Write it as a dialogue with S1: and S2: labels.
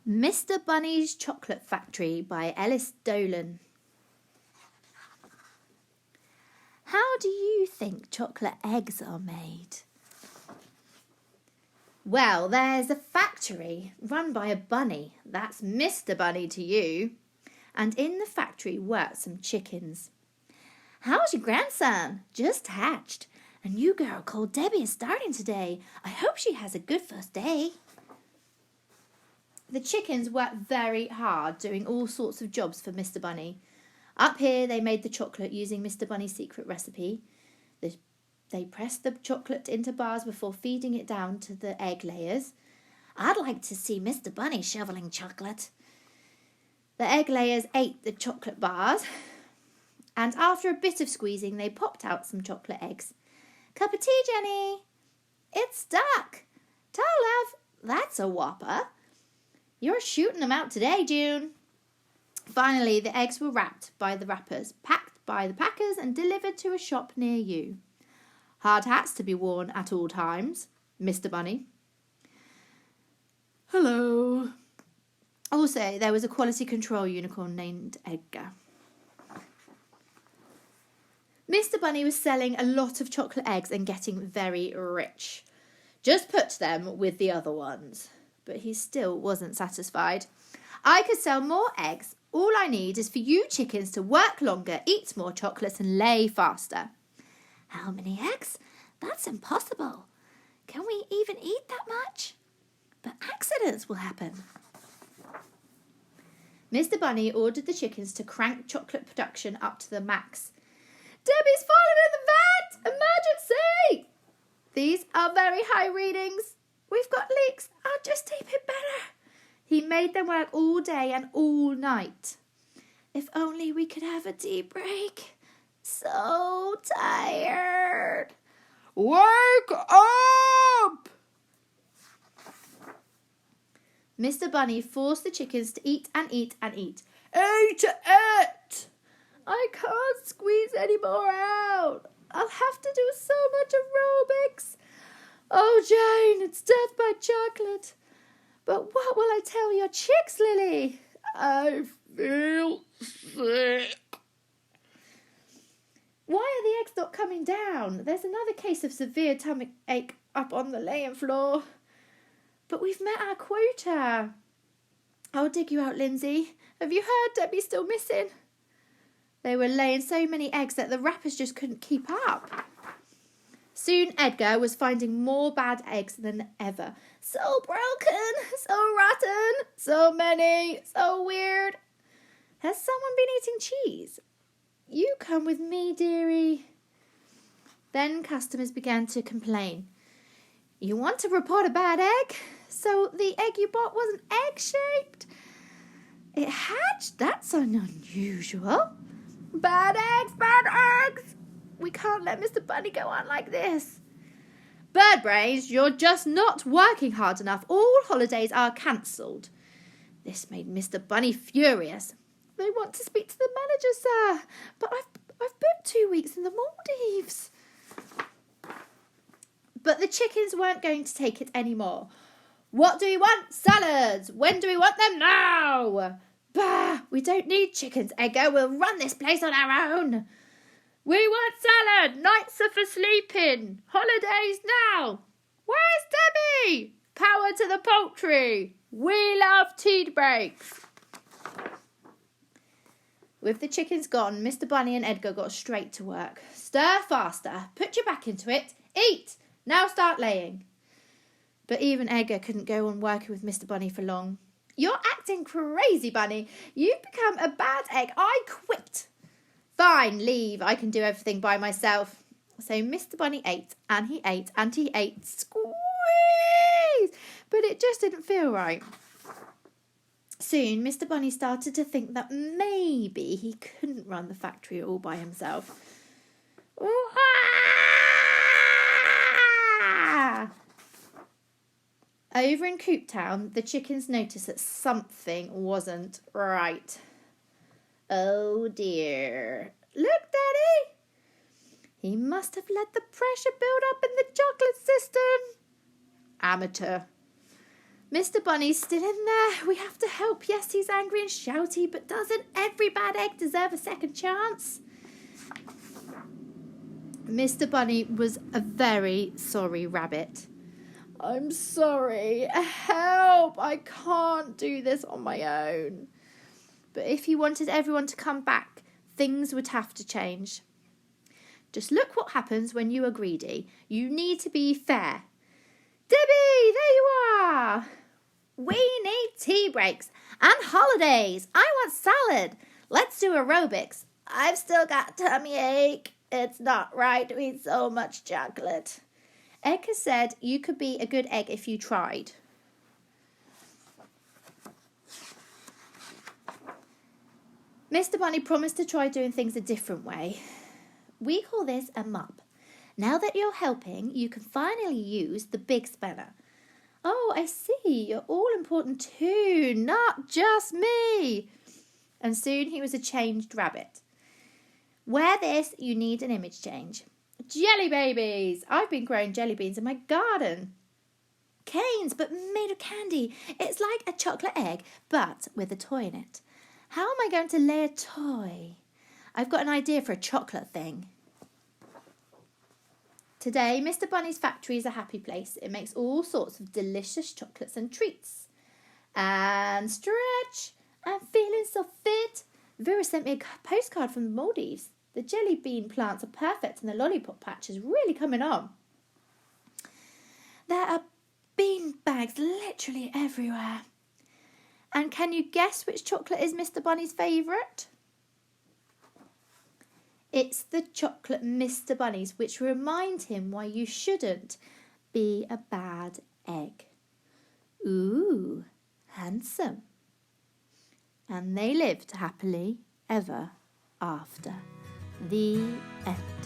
S1: Mr. Bunny's Chocolate Factory by Ellis Dolan. How do you think chocolate eggs are made? Well, there's a factory run by a bunny. That's Mr. Bunny to you. And in the factory work some chickens. How's your grandson? Just hatched. A new girl called Debbie is starting today. I hope she has a good first day. The chickens worked very hard doing all sorts of jobs for Mr. Bunny. Up here they made the chocolate using Mr. Bunny's secret recipe. They pressed the chocolate into bars before feeding it down to the egg layers. I'd like to see Mr. Bunny shoveling chocolate. The egg layers ate the chocolate bars, and after a bit of squeezing they popped out some chocolate eggs. Cup of tea, Jenny. It's stuck. Tell love, that's a whopper. You're shooting them out today, June. Finally, the eggs were wrapped by the wrappers, packed by the packers and delivered to a shop near you. Hard hats to be worn at all times, Mr. Bunny. Hello. Also, there was a quality control unicorn named Edgar. Mr. Bunny was selling a lot of chocolate eggs and getting very rich. Just put them with the other ones. But he still wasn't satisfied. I could sell more eggs. All I need is for you chickens to work longer, eat more chocolates and lay faster. How many eggs? That's impossible. Can we even eat that much? But accidents will happen. Mr. Bunny ordered the chickens to crank chocolate production up to the max. Debbie's fallen in the vat! Emergency! These are very high readings. We've got leaks. I'll just tape it better. He made them work all day and all night. If only we could have a tea break. So tired. Wake up! Mr. Bunny forced the chickens to eat and eat and eat. Eat it! I can't squeeze any more out. I'll have to do so much aerobics. Oh, Jane, it's death by chocolate. But what will I tell your chicks, Lily? I feel sick. Why are the eggs not coming down? There's another case of severe tummy ache up on the laying floor. But we've met our quota. I'll dig you out, Lindsay. Have you heard Debbie's still missing? They were laying so many eggs that the wrappers just couldn't keep up. Soon Edgar was finding more bad eggs than ever. So broken, so rotten, so many, so weird. Has someone been eating cheese? You come with me, dearie. Then customers began to complain. You want to report a bad egg? So the egg you bought wasn't egg-shaped? It hatched? That's unusual. Bad eggs, bad eggs! We can't let Mr. Bunny go on like this. Bird Brains, you're just not working hard enough. All holidays are cancelled. This made Mr. Bunny furious. They want to speak to the manager, sir. But I've booked 2 weeks in the Maldives. But the chickens weren't going to take it anymore. What do we want? Salads. When do we want them? Now. Bah, we don't need chickens, Edgar. We'll run this place on our own. We want salad. Nights are for sleeping. Holidays now. Where's Debbie? Power to the poultry. We love tea breaks. With the chickens gone, Mr. Bunny and Edgar got straight to work. Stir faster. Put your back into it. Eat. Now start laying. But even Edgar couldn't go on working with Mr. Bunny for long. You're acting crazy, Bunny. You've become a bad egg. I quit. Fine, leave. I can do everything by myself. So Mr. Bunny ate, and he ate, and he ate. Squeeze! But it just didn't feel right. Soon, Mr. Bunny started to think that maybe he couldn't run the factory all by himself. Over in Coop Town, the chickens noticed that something wasn't right. Oh dear. Look, Daddy. He must have let the pressure build up in the chocolate system. Amateur. Mr. Bunny's still in there. We have to help. Yes, he's angry and shouty, but doesn't every bad egg deserve a second chance? Mr. Bunny was a very sorry rabbit. I'm sorry. Help! I can't do this on my own. But if he wanted everyone to come back, things would have to change. Just look what happens when you are greedy. You need to be fair. Debbie, there you are. We need tea breaks and holidays. I want salad. Let's do aerobics. I've still got tummy ache. It's not right to eat so much chocolate. Edgar said you could be a good egg if you tried. Mr. Bunny promised to try doing things a different way. We call this a mop. Now that you're helping, you can finally use the big spanner. Oh, I see. You're all important too, not just me. And soon he was a changed rabbit. Wear this, you need an image change. Jelly babies. I've been growing jelly beans in my garden. Canes, but made of candy. It's like a chocolate egg, but with a toy in it. How am I going to lay a toy? I've got an idea for a chocolate thing. Today, Mr. Bunny's factory is a happy place. It makes all sorts of delicious chocolates and treats. And stretch. I'm feeling so fit. Vera sent me a postcard from the Maldives. The jelly bean plants are perfect and the lollipop patch is really coming on. There are bean bags literally everywhere. And can you guess which chocolate is Mr. Bunny's favourite? It's the chocolate Mr. Bunny's, which remind him why you shouldn't be a bad egg. Ooh, handsome. And they lived happily ever after. The end.